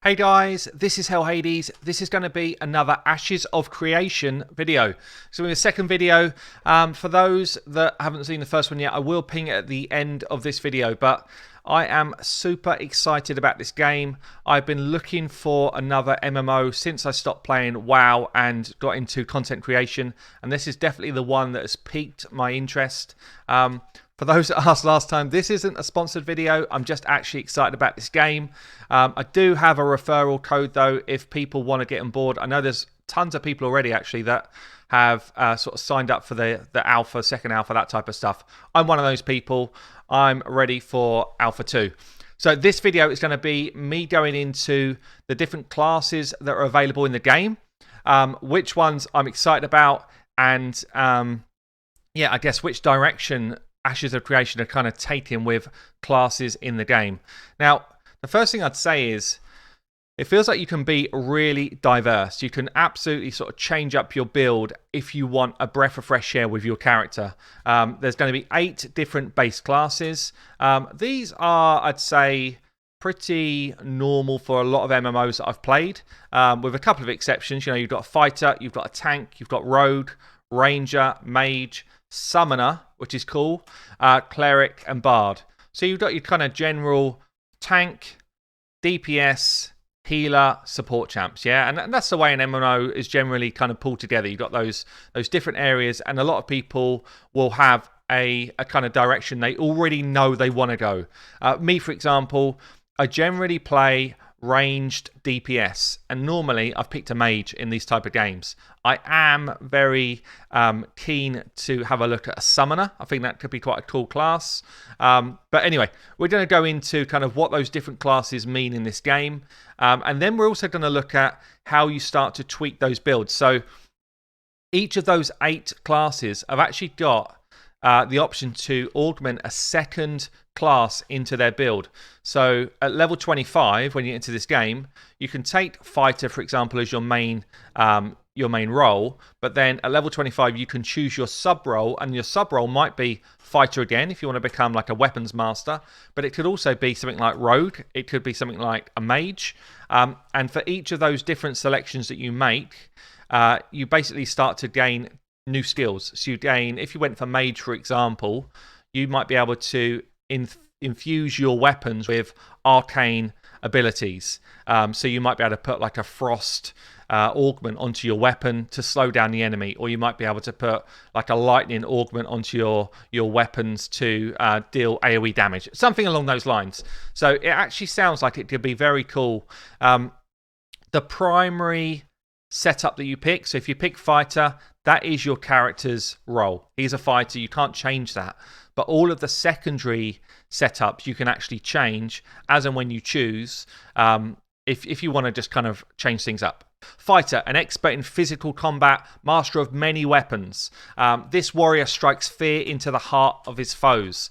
Hey guys, this is Hell Hades. This is going to be another Ashes of Creation video. So in the second video, for those that haven't seen the first one yet, I will ping it at the end of this video, but I am super excited about this game. I've been looking for another MMO since I stopped playing WoW and got into content creation, and this is definitely the one that has piqued my interest. For those that asked last time, this isn't a sponsored video. I'm just actually excited about this game. I do have a referral code though if people want to get on board. I know there's tons of people already actually that have sort of signed up for the alpha, second alpha, that type of stuff. I'm one of those people. I'm ready for Alpha 2. So this video is going to be me going into the different classes that are available in the game, which ones I'm excited about, and yeah, I guess which direction Ashes of Creation are kind of taking with classes in the game. Now, the first thing I'd say is it feels like you can be really diverse. You can absolutely sort of change up your build if you want a breath of fresh air with your character. There's going to be 8 different base classes. These are, I'd say, pretty normal for a lot of MMOs that I've played, with a couple of exceptions. You know, you've got a fighter, you've got a tank, you've got rogue, ranger, mage, summoner, which is cool, cleric, and bard. So you've got your kind of general tank, DPS, healer, support champs, yeah, and that's the way an MMO is generally kind of pulled together. You've got those different areas, and a lot of people will have a kind of direction they already know they want to go. Me, for example, I generally play ranged DPS, and normally I've picked a mage in these type of games. I am very keen to have a look at a summoner. I think that could be quite a cool class. But anyway, we're going to go into kind of what those different classes mean in this game, and then we're also going to look at how you start to tweak those builds. So each of those 8 classes have actually got the option to augment a second class into their build. So at level 25, when you get into this game, you can take fighter, for example, as your main role, but then at level 25 you can choose your sub role, and your sub role might be fighter again if you want to become like a weapons master, but it could also be something like rogue, it could be something like a mage, and for each of those different selections that you make, you basically start to gain new skills. So you gain, if you went for mage, for example, you might be able to infuse your weapons with arcane abilities. So you might be able to put like a frost augment onto your weapon to slow down the enemy, or you might be able to put like a lightning augment onto your weapons to deal AoE damage, something along those lines. So it actually sounds like it could be very cool. The primary setup that you pick, so if you pick fighter, that is your character's role. He's a fighter, you can't change that. But all of the secondary setups you can actually change as and when you choose, if you want to just kind of change things up. Fighter, an expert in physical combat, master of many weapons. This warrior strikes fear into the heart of his foes.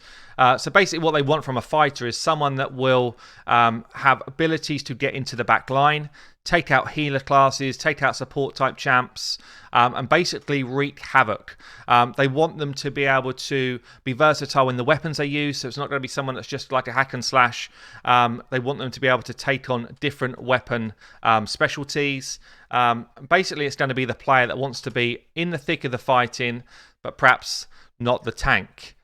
So basically what they want from a fighter is someone that will have abilities to get into the back line, take out healer classes, take out support type champs, and basically wreak havoc. They want them to be able to be versatile in the weapons they use, so it's not going to be someone that's just like a hack and slash. They want them to be able to take on different weapon specialties. Basically it's going to be the player that wants to be in the thick of the fighting, but perhaps not the tank.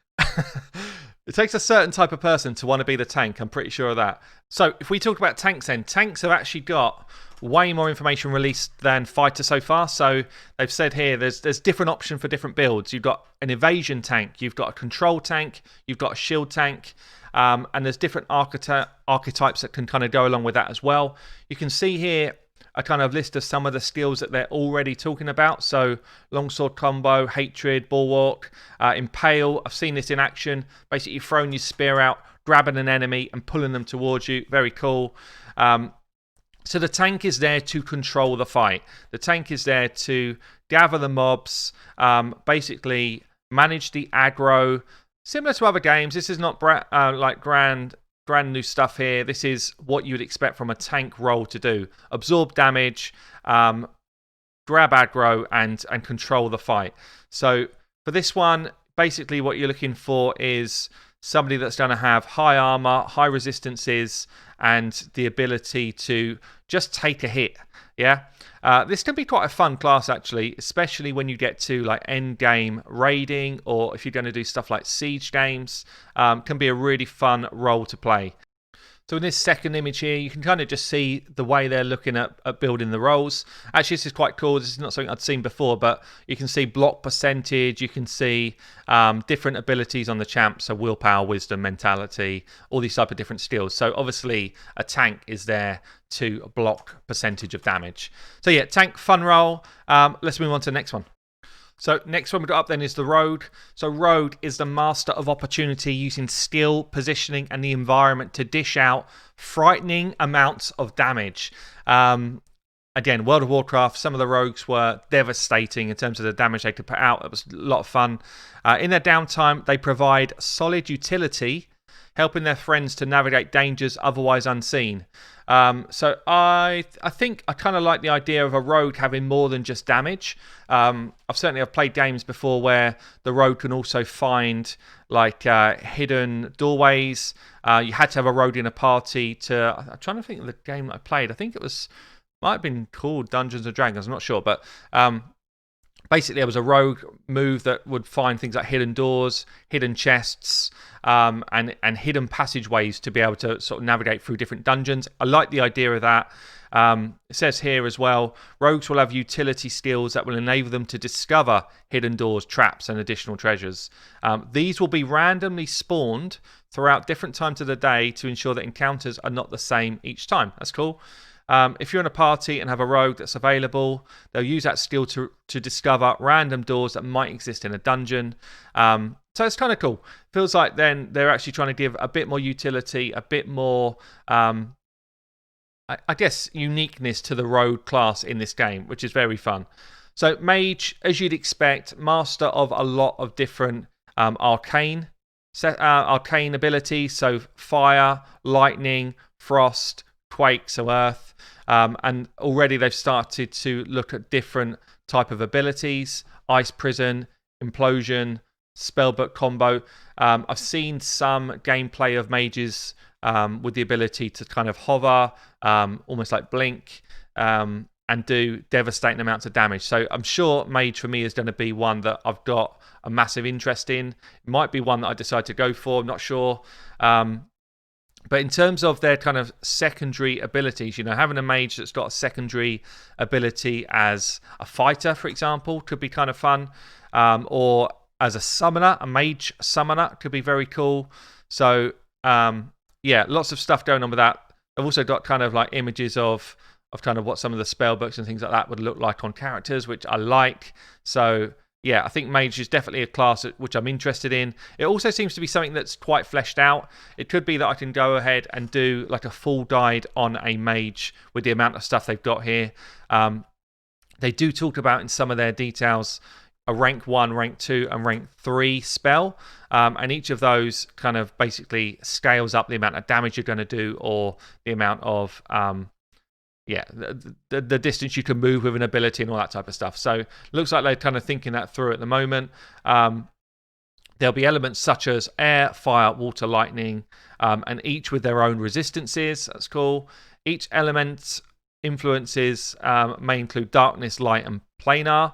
It takes a certain type of person to want to be the tank, I'm pretty sure of that. So if we talk about tanks then, tanks have actually got way more information released than fighter so far. So they've said here there's different options for different builds. You've got an evasion tank, you've got a control tank, you've got a shield tank, and there's different archetypes that can kind of go along with that as well. You can see here a kind of list of some of the skills that they're already talking about. So longsword combo, hatred, bulwark, impale. I've seen this in action. Basically you're throwing your spear out, grabbing an enemy and pulling them towards you. Very cool. So the tank is there to control the fight. The tank is there to gather the mobs, basically manage the aggro. Similar to other games, this is not like grand new stuff here. This is what you would expect from a tank role to do. Absorb damage, grab aggro, and control the fight. So for this one, basically what you're looking for is somebody that's going to have high armor, high resistances, and the ability to just take a hit. Yeah, this can be quite a fun class actually, especially when you get to like end game raiding, or if you're going to do stuff like siege games. Can be a really fun role to play. So in this second image here, you can kind of just see the way they're looking at building the roles. Actually, this is quite cool. This is not something I'd seen before, but you can see block percentage. You can see different abilities on the champ. So willpower, wisdom, mentality, all these type of different skills. So obviously a tank is there to block percentage of damage. So yeah, tank, fun role. Let's move on to the next one. So next one we've got up then is the Rogue. So Rogue is the master of opportunity, using skill, positioning, and the environment to dish out frightening amounts of damage. Again, World of Warcraft, some of the rogues were devastating in terms of the damage they could put out. It was a lot of fun. In their downtime, they provide solid utility, helping their friends to navigate dangers otherwise unseen. So I think I kind of like the idea of a rogue having more than just damage. I've played games before where the rogue can also find like hidden doorways. You had to have a rogue in a party to. I'm trying to think of the game that I played. I think it might have been called Dungeons and Dragons. I'm not sure, but basically, there was a rogue move that would find things like hidden doors, hidden chests, and hidden passageways to be able to sort of navigate through different dungeons. I like the idea of that. It says here as well, rogues will have utility skills that will enable them to discover hidden doors, traps, and additional treasures. These will be randomly spawned throughout different times of the day to ensure that encounters are not the same each time. That's cool. If you're in a party and have a rogue that's available, they'll use that skill to discover random doors that might exist in a dungeon. So it's kind of cool. Feels like then they're actually trying to give a bit more utility, a bit more, I guess, uniqueness to the rogue class in this game, which is very fun. So Mage, as you'd expect, master of a lot of different arcane abilities. So fire, lightning, frost, quake, so earth. And already they've started to look at different type of abilities: ice prison, implosion, spellbook combo. I've seen some gameplay of mages with the ability to kind of hover, almost like blink, and do devastating amounts of damage. So I'm sure Mage for me is going to be one that I've got a massive interest in. It might be one that I decide to go for. I'm not sure. But in terms of their kind of secondary abilities, having a mage that's got a secondary ability as a fighter, for example, could be kind of fun. Or as a summoner, a mage summoner could be very cool. So, yeah, lots of stuff going on with that. I've also got kind of like images of kind of what some of the spell books and things like that would look like on characters, which I like. So, yeah, I think Mage is definitely a class which I'm interested in. It also seems to be something that's quite fleshed out. It could be that I can go ahead and do like a full guide on a Mage with the amount of stuff they've got here. They do talk about in some of their details a rank 1, rank 2, and rank 3 spell. And each of those kind of basically scales up the amount of damage you're going to do, or the amount of the distance you can move with an ability and all that type of stuff. So looks like they're kind of thinking that through at the moment. There'll be elements such as air, fire, water, lightning, and each with their own resistances. That's cool. Each element's influences may include darkness, light, and planar.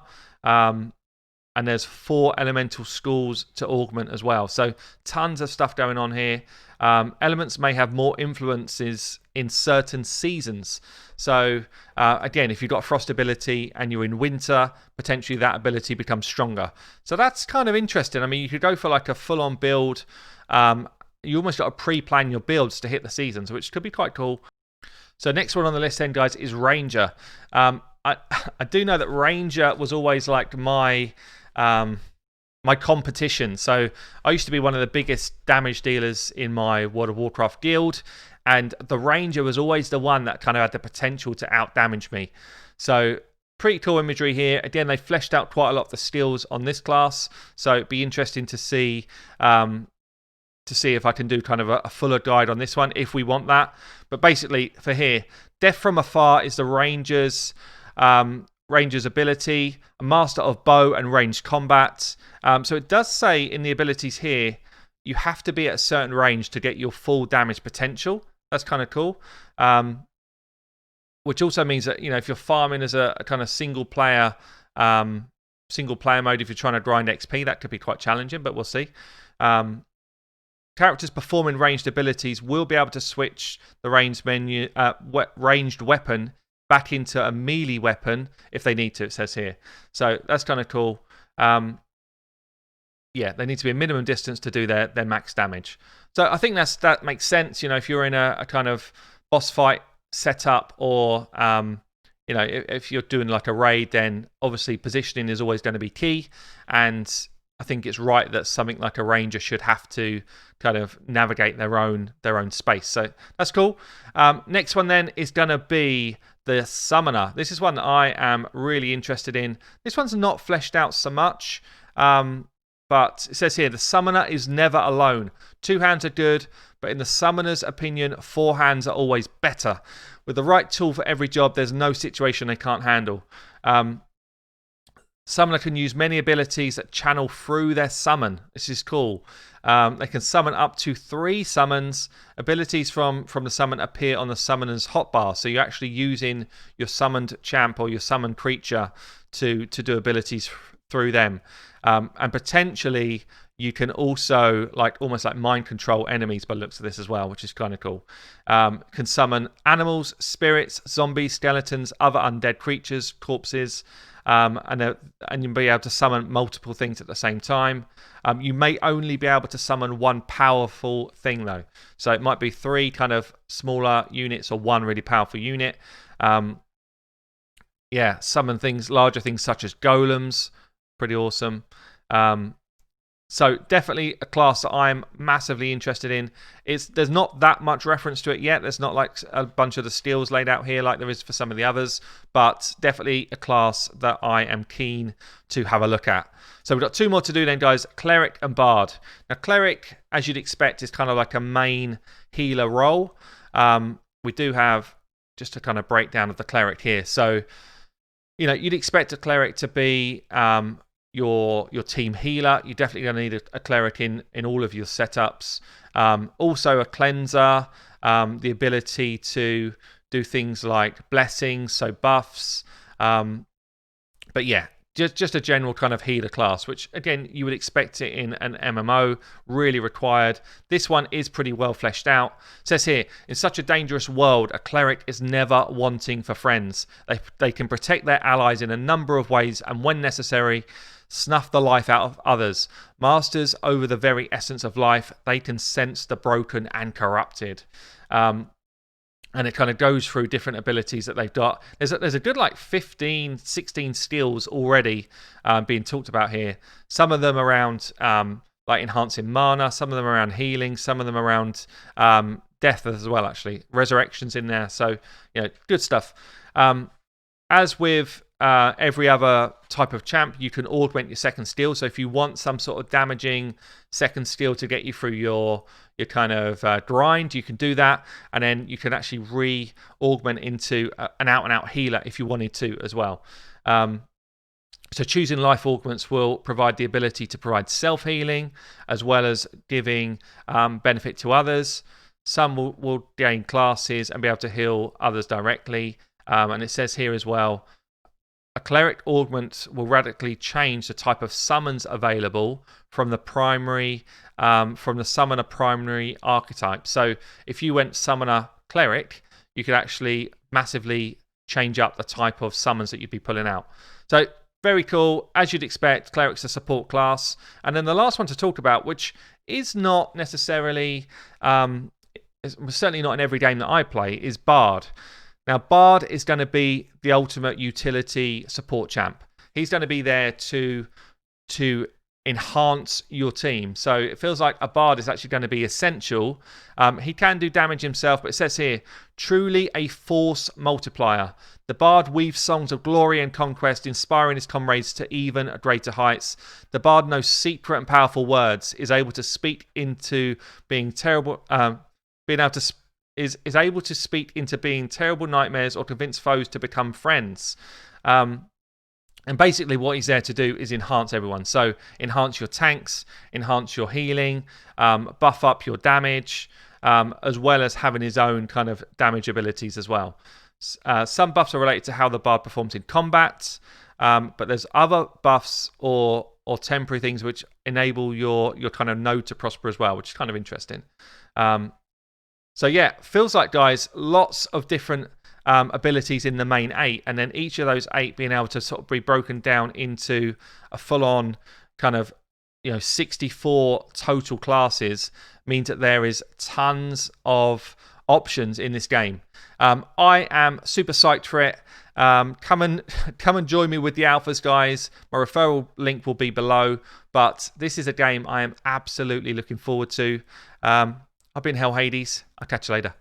And there's 4 elemental schools to augment as well. So tons of stuff going on here. Elements may have more influences in certain seasons. So again, if you've got a frost ability and you're in winter, potentially that ability becomes stronger. So that's kind of interesting. I mean, you could go for like a full-on build. You almost got to pre-plan your builds to hit the seasons, which could be quite cool. So next one on the list then, guys, is Ranger. I do know that Ranger was always like my competition. So I used to be one of the biggest damage dealers in my World of Warcraft guild, and the Ranger was always the one that kind of had the potential to out-damage me. So pretty cool imagery here. Again, they fleshed out quite a lot of the skills on this class, so it'd be interesting to see if I can do kind of a fuller guide on this one, if we want that. But basically, for here, Death from Afar is the Ranger's ability, a master of bow and ranged combat. So it does say in the abilities here, you have to be at a certain range to get your full damage potential. That's kind of cool. Which also means that, if you're farming as a kind of single player mode, if you're trying to grind XP, that could be quite challenging, but we'll see. Characters performing ranged abilities will be able to switch the ranged weapon back into a melee weapon if they need to, it says here. So that's kind of cool. Yeah, they need to be a minimum distance to do their max damage. So I think that makes sense. If you're in a kind of boss fight setup, or if you're doing like a raid, then obviously positioning is always going to be key. And I think it's right that something like a ranger should have to kind of navigate their own space. So that's cool. Next one then is going to be the summoner. This is one that I am really interested in. This one's not fleshed out so much. But it says here, the summoner is never alone. 2 hands are good, but in the summoner's opinion, 4 hands are always better. With the right tool for every job, there's no situation they can't handle. Summoner can use many abilities that channel through their summon. This is cool. They can summon up to 3 summons. Abilities from the summon appear on the summoner's hotbar. So you're actually using your summoned champ or your summoned creature to do abilities through them. And potentially you can also almost like mind control enemies by the looks of this as well, which is kind of cool. Can summon animals, spirits, zombies, skeletons, other undead creatures, corpses, and you'll be able to summon multiple things at the same time. You may only be able to summon 1 powerful thing though. So it might be 3 kind of smaller units or 1 really powerful unit. Summon things, larger things such as golems. Pretty awesome. So definitely a class that I'm massively interested in. There's not that much reference to it yet. There's not like a bunch of the skills laid out here like there is for some of the others, but definitely a class that I am keen to have a look at. So we've got 2 more to do then, guys. Cleric and Bard. Now Cleric, as you'd expect, is kind of like a main healer role. We do have just a kind of breakdown of the Cleric here. So you'd expect a Cleric to be your team healer. You're definitely going to need a Cleric in all of your setups. Also a cleanser, the ability to do things like blessings, so buffs. But yeah, just a general kind of healer class, which again, you would expect it in an MMO, really required. This one is pretty well fleshed out. It says here, in such a dangerous world, a Cleric is never wanting for friends. They can protect their allies in a number of ways, and when necessary, snuff the life out of others. Masters over the very essence of life, they can sense the broken and corrupted. And it kind of goes through different abilities that they've got. There's a good 15, 16 skills already being talked about here. Some of them around enhancing mana, some of them around healing, some of them around death as well, actually. Resurrection's in there, so good stuff. As with every other type of champ, you can augment your second skill. So if you want some sort of damaging second skill to get you through your kind of grind, you can do that, and then you can actually re-augment into an out-and-out healer if you wanted to as well. So choosing life augments will provide the ability to provide self-healing as well as giving benefit to others. Some will gain classes and be able to heal others directly. And it says here as well, a Cleric augment will radically change the type of summons available from the Summoner primary archetype. So if you went Summoner Cleric, you could actually massively change up the type of summons that you'd be pulling out. So very cool. As you'd expect, Cleric's a support class. And then the last one to talk about, which is not necessarily, certainly not in every game that I play, is Bard. Now, Bard is going to be the ultimate utility support champ. He's going to be there to enhance your team. So it feels like a Bard is actually going to be essential. He can do damage himself, but it says here, truly a force multiplier. The Bard weaves songs of glory and conquest, inspiring his comrades to even greater heights. The Bard knows secret and powerful words, is able to speak into being terrible, is able to speak into being terrible nightmares or convince foes to become friends. And basically what he's there to do is enhance everyone. So enhance your tanks, enhance your healing, buff up your damage, as well as having his own kind of damage abilities as well. Some buffs are related to how the bard performs in combat, but there's other buffs or temporary things which enable your kind of node to prosper as well, which is kind of interesting. So yeah, feels like, guys, lots of different abilities in the main 8, and then each of those 8 being able to sort of be broken down into a full-on kind of 64 total classes means that there is tons of options in this game. I am super psyched for it. Come and join me with the alphas, guys. My referral link will be below, but this is a game I am absolutely looking forward to. I've been Hell Hades. I'll catch you later.